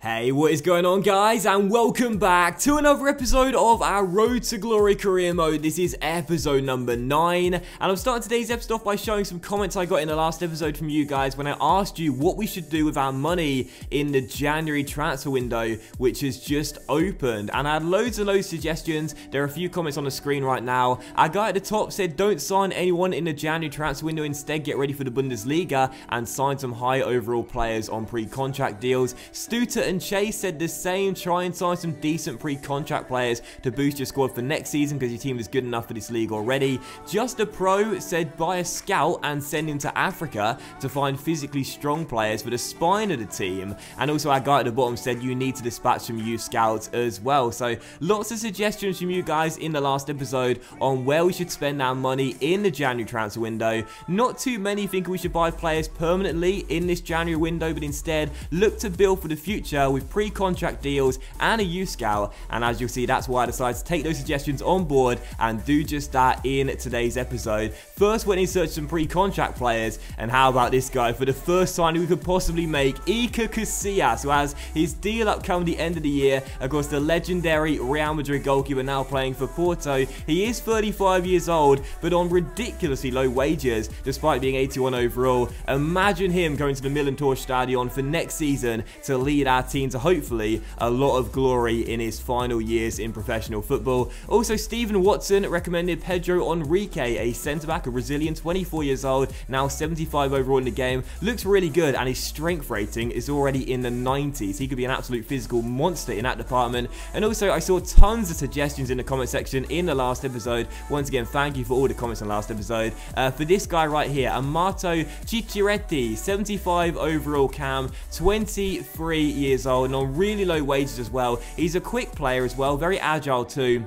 Hey, what is going on, guys, and welcome back to another episode of our Road to Glory career mode. This is episode number 9, and I'm starting today's episode off by showing some comments I got in the last episode from you guys when I asked you what we should do with our money in the January transfer window, which has just opened, and I had loads and loads of suggestions. There are a few comments on the screen right now. Our guy at the top said don't sign anyone in the January transfer window, instead get ready for the Bundesliga and sign some high overall players on pre-contract deals. Stuter and Chase said the same, try and sign some decent pre-contract players to boost your squad for next season because your team is good enough for this league already. Just a Pro said buy a scout and send him to Africa to find physically strong players for the spine of the team. And also our guy at the bottom said you need to dispatch some youth scouts as well. So lots of suggestions from you guys in the last episode on where we should spend our money in the January transfer window. Not too many think we should buy players permanently in this January window, but instead look to build for the future with pre-contract deals and a youth scout. And as you'll see, that's why I decided to take those suggestions on board and do just that in today's episode. First, went in search of some pre-contract players, and how about this guy? For the first signing we could possibly make, IKER CASILLAS, who has his deal upcoming the end of the year. Of course, the legendary Real Madrid goalkeeper now playing for Porto. He is 35 years old, but on ridiculously low wages, despite being 81 overall. Imagine him going to the Millantor Stadion for next season to lead our team to hopefully a lot of glory in his final years in professional football. Also, Stephen Watson recommended Pedro Enrique, a centre-back, a Brazilian, 24 years old, now 75 overall in the game. Looks really good, and his strength rating is already in the 90s. He could be an absolute physical monster in that department. And also, I saw tons of suggestions in the comment section in the last episode. Once again, thank you for all the comments in the last episode. For this guy right here, Amato Charities, 75 overall cam, 23 years old, and on really low wages as well. He's a quick player as well, very agile too.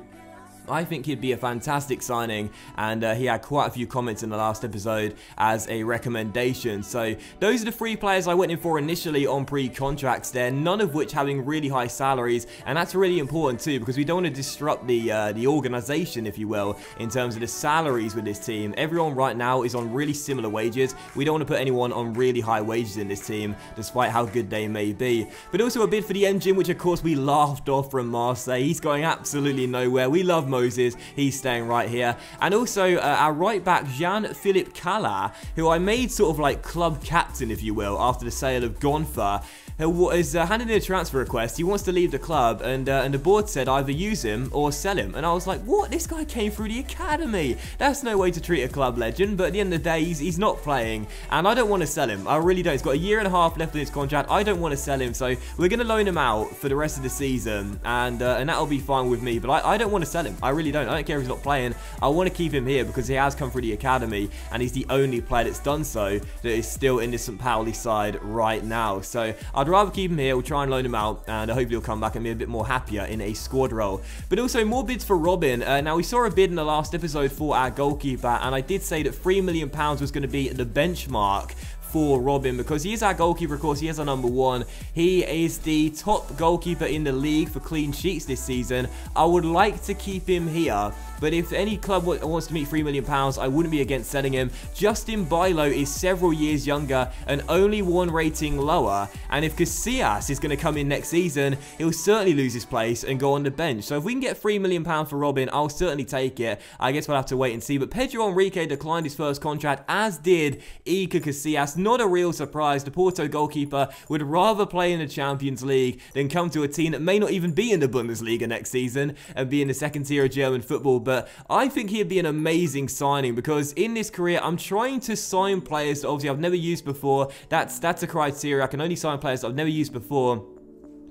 I think he'd be a fantastic signing, and he had quite a few comments in the last episode as a recommendation. So those are the 3 players I went in for initially on pre-contracts there, none of which having really high salaries, and that's really important too because we don't want to disrupt the organization, if you will, in terms of the salaries with this team. Everyone right now is on really similar wages. We don't want to put anyone on really high wages in this team, despite how good they may be. But also a bid for the engine, which of course we laughed off from Marseille. He's going absolutely nowhere. We love Moses, he's staying right here. And also our right back Jean-Philippe Cala, who I made sort of like club captain, if you will, after the sale of Gonfa, who is handed in a transfer request. He wants to leave the club, and the board said either use him or sell him. And I was like, what? This guy came through the academy. That's no way to treat a club legend. But at the end of the day, he's not playing, and I don't want to sell him. I really don't. He's got a year and a half left in his contract. I don't want to sell him, so we're going to loan him out for the rest of the season, and that'll be fine with me. But I don't want to sell him. I really don't. I don't care if he's not playing. I want to keep him here because he has come through the academy, and he's the only player that's done so that is still in the St. Pauli side right now. So I'd rather keep him here. We'll try and loan him out, and hopefully he'll come back and be a bit more happier in a squad role. But also more bids for Robin. Now we saw a bid in the last episode for our goalkeeper, and I did say that £3 million was going to be the benchmark for Robin because he is our goalkeeper. Of course, he is our number 1. He is the top goalkeeper in the league for clean sheets this season. I would like to keep him here, but if any club wants to meet £3 million, I wouldn't be against selling him. Justin Bailo is several years younger and only 1 rating lower, and if Casillas is going to come in next season, he'll certainly lose his place and go on the bench. So if we can get £3 million for Robin, I'll certainly take it. I guess we'll have to wait and see. But Pedro Enrique declined his first contract, as did IKER CASILLAS. Not a real surprise. The Porto goalkeeper would rather play in the Champions League than come to a team that may not even be in the Bundesliga next season and be in the second tier of German football. But I think he'd be an amazing signing because in this career, I'm trying to sign players that obviously I've never used before. That's a criteria. I can only sign players that I've never used before.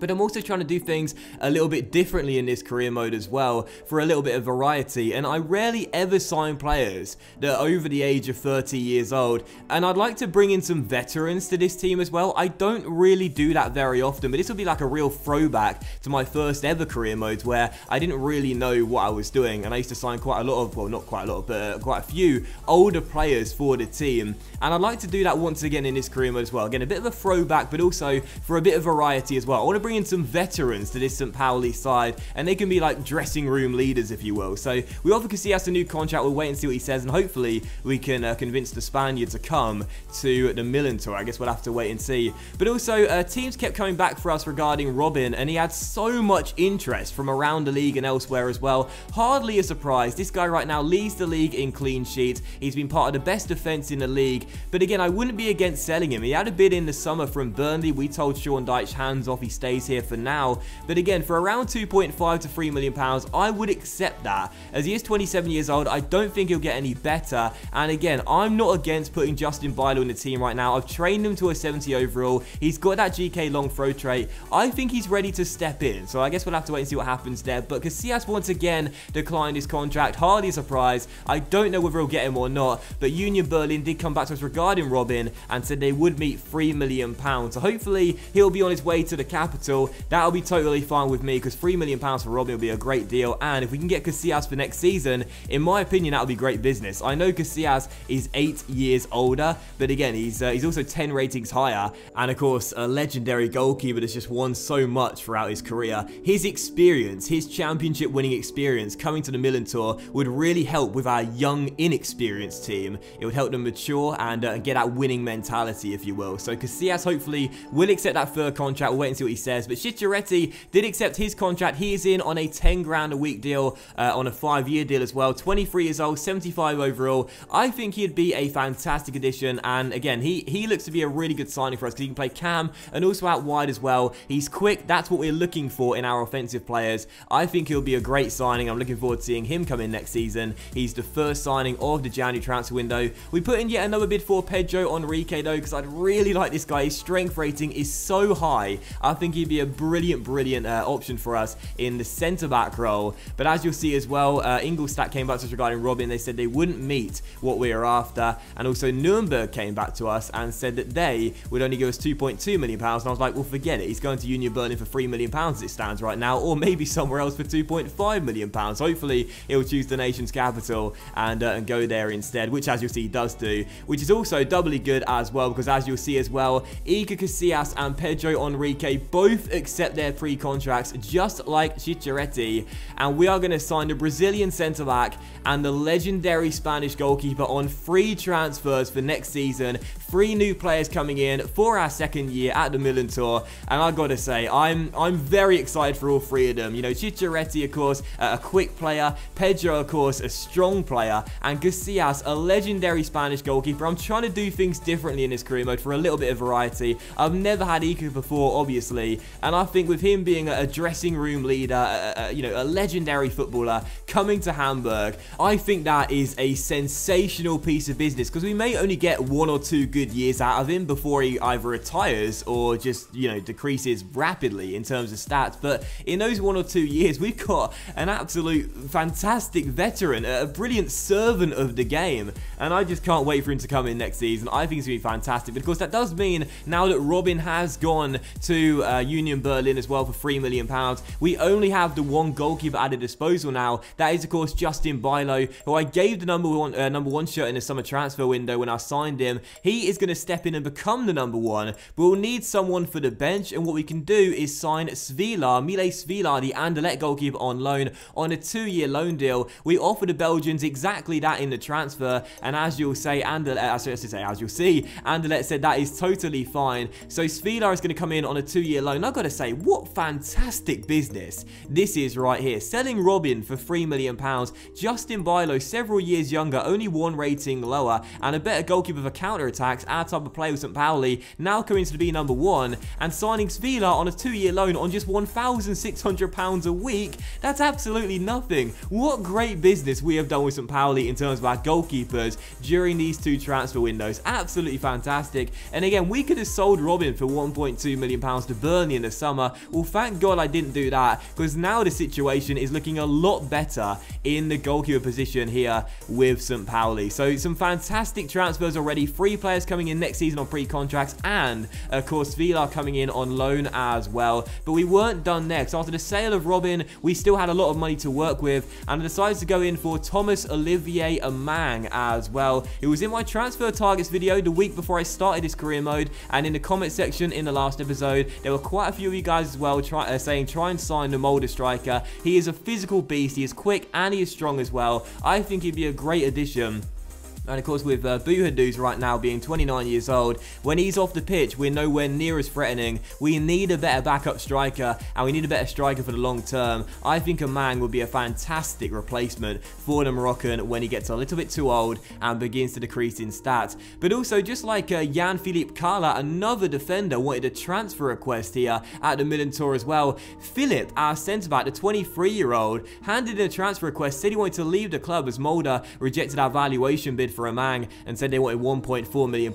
But I'm also trying to do things a little bit differently in this career mode as well, for a little bit of variety. And I rarely ever sign players that are over the age of 30 years old. And I'd like to bring in some veterans to this team as well. I don't really do that very often, but this will be like a real throwback to my first ever career modes where I didn't really know what I was doing. And I used to sign quite a lot of, well, not quite a lot, but quite a few older players for the team. And I'd like to do that once again in this career mode as well. Again, a bit of a throwback, but also for a bit of variety as well. I want to bring in some veterans to this St. Pauli side, and they can be like dressing room leaders, if you will. So we offer Casillas a new contract. We'll wait and see what he says, and hopefully we can convince the Spaniard to come to the Milan tour. I guess we'll have to wait and see. But also, teams kept coming back for us regarding Robin, and he had so much interest from around the league and elsewhere as well. Hardly a surprise. This guy right now leads the league in clean sheets. He's been part of the best defense in the league. But again, I wouldn't be against selling him. He had a bid in the summer from Burnley. We told Sean Dyche, hands off, he stays here for now. But again, for around 2.5 to £3 million, I would accept that. As he is 27 years old, I don't think he'll get any better. And again, I'm not against putting Justin Bilo in the team right now. I've trained him to a 70 overall. He's got that GK long throw trait. I think he's ready to step in. So I guess we'll have to wait and see what happens there. But Casillas once again declined his contract. Hardly a surprise. I don't know whether he'll get him or not. But Union Berlin did come back to us regarding Robin and said they would meet £3 million. So hopefully he'll be on his way to the capital. That'll be totally fine with me, because £3 million for Robin will be a great deal. And if we can get Casillas for next season, in my opinion, that'll be great business. I know Casillas is 8 years older, but again, he's also 10 ratings higher, and of course a legendary goalkeeper that's just won so much throughout his career. His experience, his championship winning experience coming to the Milan tour would really help with our young inexperienced team. It would help them mature and get that winning mentality, if you will. So Casillas hopefully will accept that third contract. We'll wait and see what he says. But Charities did accept his contract. He is in on a 10 grand a week deal, on a 5-year deal as well. 23 years old, 75 overall. I think he'd be a fantastic addition, and again, he looks to be a really good signing for us because he can play cam and also out wide as well. He's quick. That's what we're looking for in our offensive players. I think he'll be a great signing. I'm looking forward to seeing him come in next season. He's the first signing of the January transfer window. We put in yet another bid for Pedro Enrique though, because I'd really like this guy. His strength rating is so high. I think he'd be a brilliant option for us in the centre-back role. But as you'll see as well, Ingolstadt came back to us regarding Robin. They said they wouldn't meet what we are after. And also Nuremberg came back to us and said that they would only give us £2.2 million. And I was like, well, forget it. He's going to Union Berlin for £3 million as it stands right now, or maybe somewhere else for £2.5 million. Hopefully he'll choose the nation's capital and go there instead, which as you'll see he does do, which is also doubly good as well, because as you'll see as well, IKER Casillas and Pedro Enrique both accept their pre-contracts just like Chichariti, and we are going to sign the Brazilian centre-back and the legendary Spanish goalkeeper on free transfers for next season. 3 new players coming in for our second year at the Milan tour, and I gotta say, I'm very excited for all 3 of them. You know, Chichariti, of course, a quick player, Pedro, of course, a strong player, and Casillas, a legendary Spanish goalkeeper. I'm trying to do things differently in this career mode for a little bit of variety. I've never had IKER before, obviously, and I think with him being a dressing room leader, you know, a legendary footballer coming to Hamburg, I think that is a sensational piece of business, because we may only get 1 or 2 good years out of him before he either retires or just, you know, decreases rapidly in terms of stats. But in those 1 or 2 years, we've got an absolute fantastic veteran, a brilliant servant of the game, and I just can't wait for him to come in next season. I think it's going to be fantastic. But of course, that does mean now that Robin has gone to Union Berlin as well for £3 million, we only have the 1 goalkeeper at our disposal now. That is, of course, Justin Bilo, who I gave the number one shirt in the summer transfer window when I signed him. He is going to step in and become the number 1. We'll need someone for the bench, and what we can do is sign Svilar, Mile Svilar, the Anderlecht goalkeeper, on loan on a 2-year loan deal. We offer the Belgians exactly that in the transfer, and as you'll say, Anderlecht said that is totally fine. So Svilar is going to come in on a 2-year loan. I've got to say, what fantastic business this is right here. Selling Robin for £3 million, Justin Bilo, several years younger, only 1 rating lower, and a better goalkeeper for counter-attacks, our type of player with St. Pauli, now coming to be number 1, and signing Svilar on a 2-year loan on just £1,600 a week. That's absolutely nothing. What great business we have done with St. Pauli in terms of our goalkeepers during these 2 transfer windows. Absolutely fantastic. And again, we could have sold Robin for £1.2 million to Burnley in the summer. Well, thank God I didn't do that, because now the situation is looking a lot better in the goalkeeper position here with St. Pauli. So some fantastic transfers already. 3 players coming in next season on pre-contracts, and of course Vila coming in on loan as well. But we weren't done there, because after the sale of Robin, we still had a lot of money to work with, and I decided to go in for Thomas Olivier Amang as well. It was in my transfer targets video the week before I started this career mode, and in the comment section in the last episode, there were quite a few of you guys as well saying try and sign the Molde striker. He is a physical beast, he is quick, and he is strong as well. I think he'd be a great addition. And of course, with Buhaduz right now being 29 years old, when he's off the pitch, we're nowhere near as threatening. We need a better backup striker, and we need a better striker for the long term. I think Amang would be a fantastic replacement for the Moroccan when he gets a little bit too old and begins to decrease in stats. But also, just like Jan-Philippe Kala, another defender wanted a transfer request here at the Milan tour as well. Philip, our centre-back, the 23-year-old, handed in a transfer request, said he wanted to leave the club as Molde rejected our valuation bid for Amang and said they wanted £1.4 million.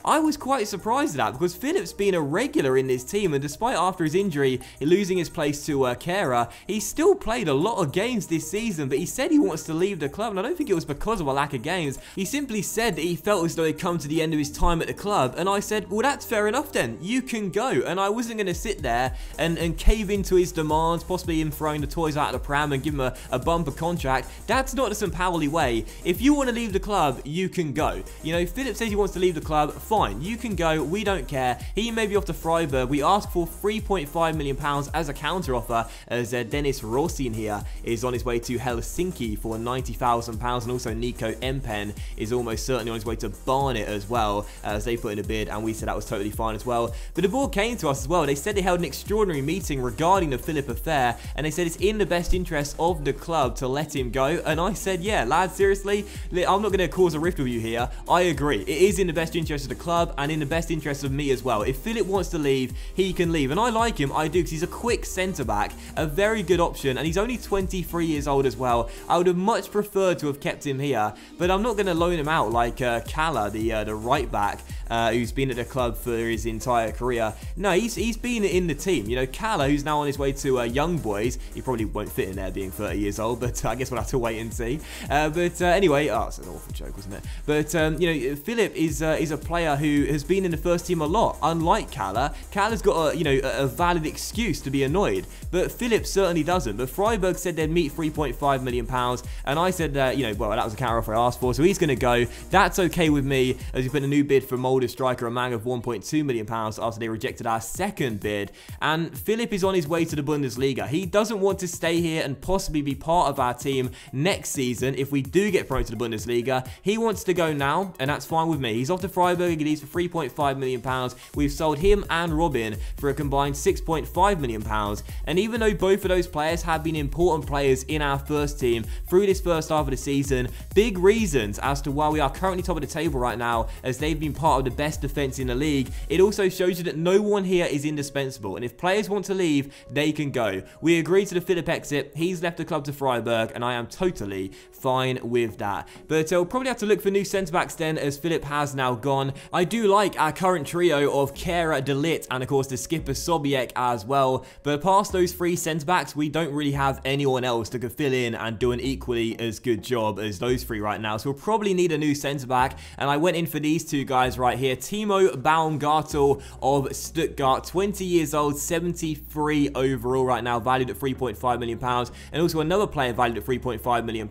I was quite surprised at that, because Philip's been a regular in this team, and despite after his injury losing his place to Kera, he still played a lot of games this season. But he said he wants to leave the club, and I don't think it was because of a lack of games. He simply said that he felt as though he'd come to the end of his time at the club, and I said, well, that's fair enough then, you can go. And I wasn't going to sit there and cave into his demands, possibly him throwing the toys out of the pram and give him a bumper contract. That's not the St. Pauli way. If you want to leave the club, you can go. You know, Philip says he wants to leave the club, fine, you can go, we don't care. He may be off to Freiburg. We asked for £3.5 million as a counter offer, as Dennis Rossi in here is on his way to Helsinki for £90,000, and also Nico Empen is almost certainly on his way to Barnet as well, as they put in a bid, and we said that was totally fine as well. But the board came to us as well. They said they held an extraordinary meeting regarding the Philip affair, and they said it's in the best interest of the club to let him go. And I said, yeah, lads, seriously, I'm not going to cause a rift with you here. I agree. It is in the best interest of the club and in the best interest of me as well. If Philip wants to leave, he can leave. And I like him. I do, because he's a quick centre-back, a very good option, and he's only 23 years old as well. I would have much preferred to have kept him here, but I'm not going to loan him out like Kala, the right-back, who's been at the club for his entire career. No, he's been in the team. You know, Kala, who's now on his way to Young Boys, he probably won't fit in there being 30 years old, but I guess we'll have to wait and see. Anyway, oh, it's an awful joke, wasn't it? But you know, Philip is a player who has been in the first team a lot. Unlike Kala, Kala's got a valid excuse to be annoyed, but Philip certainly doesn't. But Freiburg said they'd meet £3.5 million, and I said well, that was a counter offer I asked for, so he's going to go. That's okay with me, as we put a new bid for Molde striker Amang of £1.2 million after they rejected our second bid. And Philip is on his way to the Bundesliga. He doesn't want to stay here and possibly be part of our team next season if we do get promoted to the Bundesliga. He wants to go now, and that's fine with me. He's off to Freiburg. He leaves for £3.5 million. We've sold him and Robin for a combined £6.5 million. And even though both of those players have been important players in our first team through this first half of the season, big reasons as to why we are currently top of the table right now, as they've been part of the best defense in the league, it also shows you that no one here is indispensable. And if players want to leave, they can go. We agreed to the Philip exit. He's left the club to Freiburg, and I am totally fine with that. But we'll probably have to look for new centre-backs then, as Philip has now gone. I do like our current trio of Kera, De Ligt, and of course the skipper Sobiek as well. But past those three centre-backs, we don't really have anyone else that could fill in and do an equally as good job as those three right now. So we'll probably need a new centre-back, and I went in for these two guys right here. Timo Baumgartel of Stuttgart, 20 years old, 73 overall right now, valued at £3.5 million. And also another player valued at £3.5 million,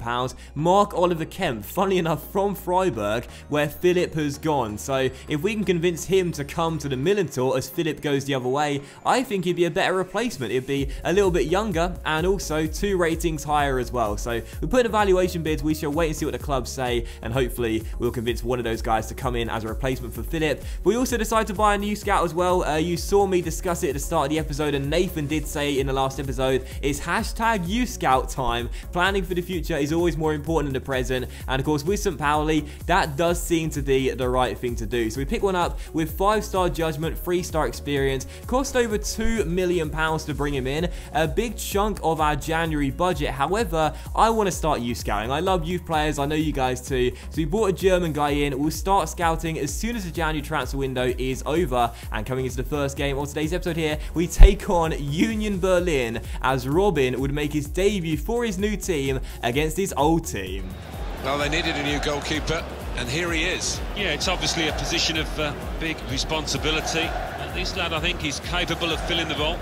Mark Oliver Kemp, funnily enough from Freiburg, where Philip has gone. So if we can convince him to come to the Milan tour as Philip goes the other way, I think he'd be a better replacement. It'd be a little bit younger and also 2 ratings higher as well. So we put evaluation bids. We shall wait and see what the clubs say, and hopefully we'll convince one of those guys to come in as a replacement for Philip. We also decided to buy a new scout as well. You saw me discuss it at the start of the episode, and Nathan did say in the last episode, it's hashtag youth scout time. Planning for the future is always more important than the present, and of course with St. Pauli, that does seem to be the right thing to do. So we picked one up with 5-star judgment, 3-star experience, cost over £2 million to bring him in, a big chunk of our January budget. However, I want to start youth scouting. I love youth players, I know you guys too. So we brought a German guy in. We'll start scouting as soon as the January transfer window is over, and coming into the first game of today's episode here, we take on Union Berlin, as Robin would make his debut for his new team against his old team. Well, they needed a new goalkeeper. And here he is. Yeah, it's obviously a position of big responsibility. And this lad, I think, is capable of filling the role.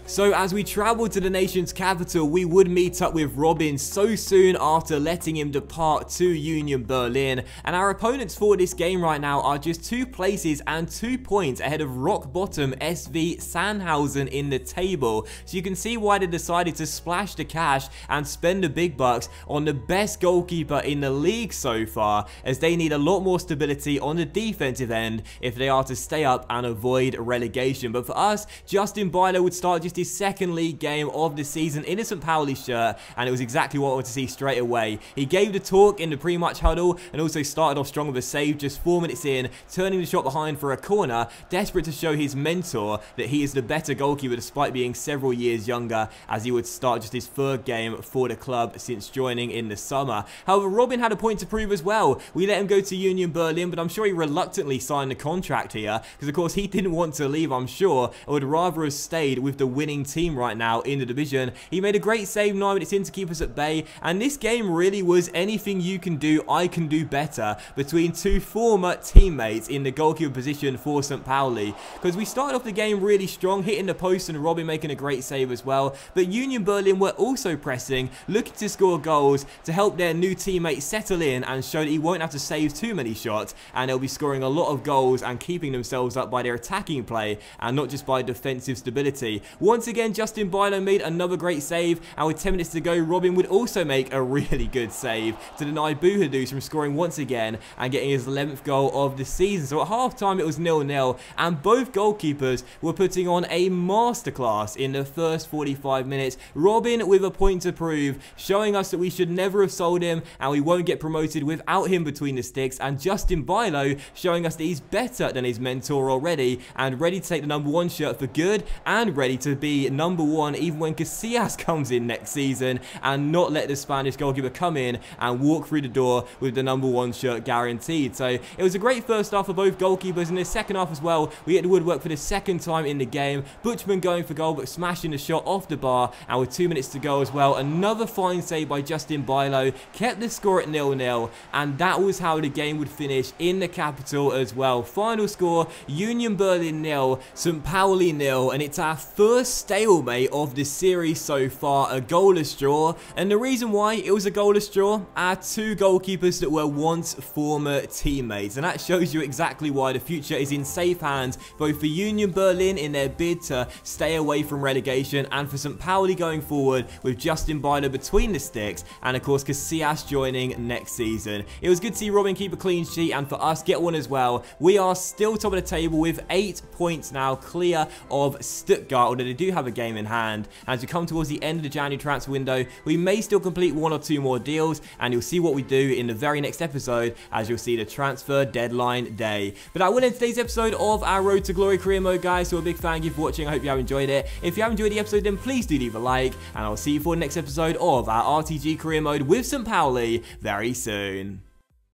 So as we travel to the nation's capital, we would meet up with Robin so soon after letting him depart to Union Berlin. And our opponents for this game right now are just 2 places and 2 points ahead of rock bottom SV Sandhausen in the table. So you can see why they decided to splash the cash and spend the big bucks on the best goalkeeper in the league so far, as they need a lot more stability on the defensive end if they are to stay up and avoid relegation. But for us, Justin Byler would start just his second league game of the season in a St. Pauli shirt, and it was exactly what I wanted to see straight away. He gave the talk in the pre-match huddle and also started off strong with a save just 4 minutes in, turning the shot behind for a corner, desperate to show his mentor that he is the better goalkeeper despite being several years younger, as he would start just his 3rd game for the club since joining in the summer. However, Robin had a point to prove as well. We let him go to Union Berlin, but I'm sure he reluctantly signed the contract here because of course he didn't want to leave, I'm sure, and would rather have stayed with the winning team right now in the division. He made a great save 9 minutes in to keep us at bay, and this game really was anything you can do, I can do better, between 2 former teammates in the goalkeeper position for St. Pauli, because we started off the game really strong, hitting the post and Robin making a great save as well, but Union Berlin were also pressing, looking to score goals to help their new teammate settle in and show that he won't have to save too many shots, and they'll be scoring a lot of goals and keeping themselves up by their attacking play and not just by defensive stability. Once again, Justin Byler made another great save, and with 10 minutes to go, Robin would also make a really good save to deny Buhadus from scoring once again and getting his 11th goal of the season. So at half-time, it was 0-0, and both goalkeepers were putting on a masterclass in the first 45 minutes. Robin with a point to prove, showing us that we should never have sold him, and we won't get promoted without him between the sticks, and Justin Byler showing us that he's better than his mentor already, and ready to take the #1 shirt for good, and ready to be #1 even when Casillas comes in next season, and not let the Spanish goalkeeper come in and walk through the door with the #1 shirt guaranteed. So it was a great first half for both goalkeepers. In the second half as well, we hit the woodwork for the 2nd time in the game. Butchman going for goal but smashing the shot off the bar, and with 2 minutes to go as well, another fine save by Justin Byler kept the score at 0-0, and that was how the game would finish in the capital as well. Final score, Union Berlin 0, St. Pauli 0, and it's our first stalemate of this series so far, a goalless draw. And the reason why it was a goalless draw are 2 goalkeepers that were once former teammates, and that shows you exactly why the future is in safe hands, both for Union Berlin in their bid to stay away from relegation, and for St. Pauli going forward with Justin Byler between the sticks, and of course Casillas joining next season. It was good to see Robin keep a clean sheet, and for us get one as well. We are still top of the table with 8 points now, clear of Stuttgart, although they do have a game in hand. As we come towards the end of the January transfer window, we may still complete 1 or 2 more deals, and you'll see what we do in the very next episode, as you'll see the transfer deadline day. But that will end today's episode of our Road to Glory career mode, guys. So a big thank you for watching. I hope you have enjoyed it. If you have enjoyed the episode, then please do leave a like, and I'll see you for the next episode of our RTG career mode with St. Pauli very soon.